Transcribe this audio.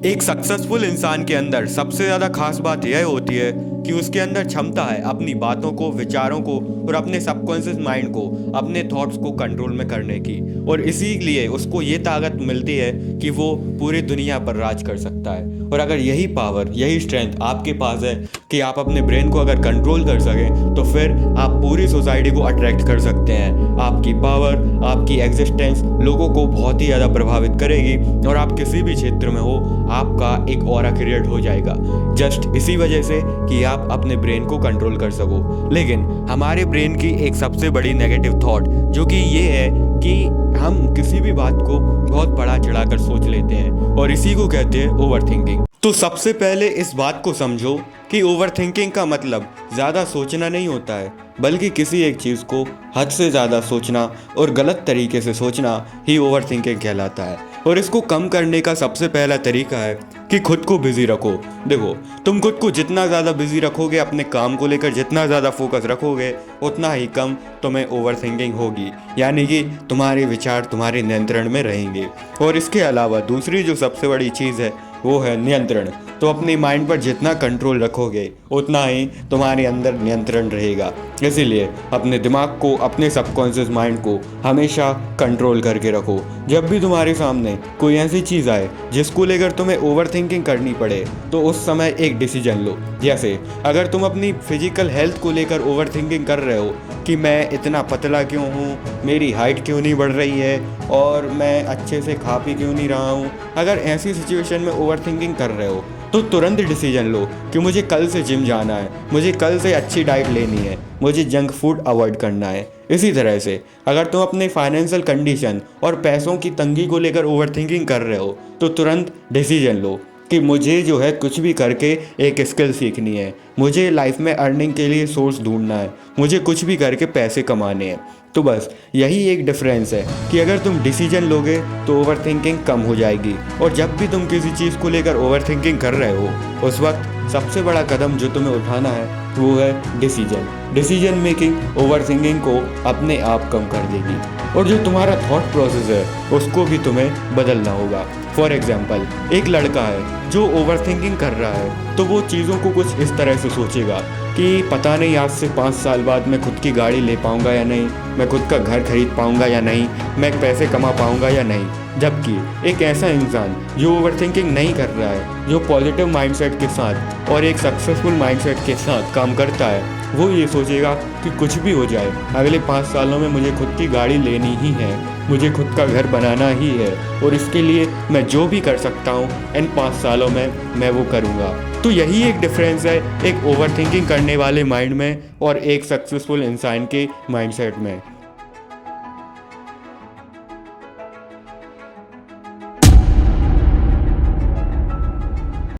एक सक्सेसफुल इंसान के अंदर सबसे ज़्यादा खास बात यह होती है कि उसके अंदर क्षमता है अपनी बातों को, विचारों को और अपने सबकॉन्शियस माइंड को, अपने थॉट्स को कंट्रोल में करने की। और इसीलिए उसको ये ताकत मिलती है कि वो पूरी दुनिया पर राज कर सकता है। और अगर यही पावर, यही स्ट्रेंथ आपके पास है कि आप अपने ब्रेन को अगर कंट्रोल कर सकें, तो फिर आप पूरी सोसाइटी को अट्रैक्ट कर सकते हैं। आपकी पावर, आपकी एग्जिस्टेंस लोगों को बहुत ही ज़्यादा प्रभावित करेगी और आप किसी भी क्षेत्र में हो, आपका एक ऑरा क्रिएट हो जाएगा, जस्ट इसी वजह से कि आप अपने ब्रेन को कंट्रोल कर सको। लेकिन हमारे ब्रेन की एक सबसे बड़ी नेगेटिव थॉट जो कि ये है कि हम किसी भी बात को बहुत बड़ा चढ़ाकर सोच लेते हैं और इसी को कहते हैं ओवर थिंकिंग। तो सबसे पहले इस बात को समझो कि ओवर थिंकिंग का मतलब ज़्यादा सोचना नहीं होता है, बल्कि किसी एक चीज़ को हद से ज़्यादा सोचना और गलत तरीके से सोचना ही ओवर थिंकिंग कहलाता है। और इसको कम करने का सबसे पहला तरीका है कि खुद को बिजी रखो। देखो, तुम खुद को जितना ज़्यादा बिजी रखोगे, अपने काम को लेकर जितना ज़्यादा फोकस रखोगे, उतना ही कम तुम्हें ओवर थिंकिंग होगी, यानी कि तुम्हारे विचार तुम्हारे नियंत्रण में रहेंगे। और इसके अलावा दूसरी जो सबसे बड़ी चीज़ है वो है नियंत्रण। तो अपने माइंड पर जितना कंट्रोल रखोगे, उतना ही तुम्हारे अंदर नियंत्रण रहेगा। इसीलिए अपने दिमाग को, अपने सबकॉन्शियस माइंड को हमेशा कंट्रोल करके रखो। जब भी तुम्हारे सामने कोई ऐसी चीज़ आए जिसको लेकर तुम्हें ओवर थिंकिंग करनी पड़े, तो उस समय एक डिसीजन लो। जैसे अगर तुम अपनी फिजिकल हेल्थ को लेकर ओवर थिंकिंग कर रहे हो कि मैं इतना पतला क्यों हूँ, मेरी हाइट क्यों नहीं बढ़ रही है और मैं अच्छे से खा पी क्यों नहीं रहा हूँ, अगर ऐसी सिचुएशन में ओवर थिंकिंग कर रहे हो तो तुरंत डिसीजन लो कि मुझे कल से जिम जाना है, मुझे कल से अच्छी डाइट लेनी है, मुझे जंक फूड अवॉइड करना है। इसी तरह से अगर तुम अपने फाइनेंशियल कंडीशन और पैसों की तंगी को लेकर ओवर थिंकिंग कर रहे हो, तो तुरंत डिसीजन लो कि मुझे जो है कुछ भी करके एक स्किल सीखनी है, मुझे लाइफ में अर्निंग के लिए सोर्स ढूंढना है, मुझे कुछ भी करके पैसे कमाने हैं। तो बस यही एक डिफरेंस है कि अगर तुम डिसीजन लोगे तो ओवर थिंकिंग कम हो जाएगी। और जब भी तुम किसी चीज़ को लेकर ओवर थिंकिंग कर रहे हो, उस वक्त सबसे बड़ा कदम जो तुम्हें उठाना है वो है डिसीजन मेकिंग ओवर थिंकिंग को अपने आप कम कर देगी। और जो तुम्हारा थॉट प्रोसेस है उसको भी तुम्हें बदलना होगा। फॉर एग्जाम्पल, एक लड़का है जो ओवर थिंकिंग कर रहा है, तो वो चीज़ों को कुछ इस तरह से सोचेगा कि पता नहीं आज से 5 साल बाद मैं खुद की गाड़ी ले पाऊंगा या नहीं, मैं खुद का घर खरीद पाऊंगा या नहीं, मैं पैसे कमा पाऊंगा या नहीं। जबकि एक ऐसा इंसान जो ओवर थिंकिंग नहीं कर रहा है, जो पॉजिटिव माइंडसेट के साथ और एक सक्सेसफुल माइंडसेट के साथ काम करता है, वो ये सोचेगा कि कुछ भी हो जाए, अगले 5 सालों में मुझे खुद की गाड़ी लेनी ही है, मुझे खुद का घर बनाना ही है और इसके लिए मैं जो भी कर सकता हूँ इन 5 सालों में मैं वो करूँगा। तो यही एक डिफरेंस है एक ओवर थिंकिंग करने वाले माइंड में और एक सक्सेसफुल इंसान के माइंडसेट में।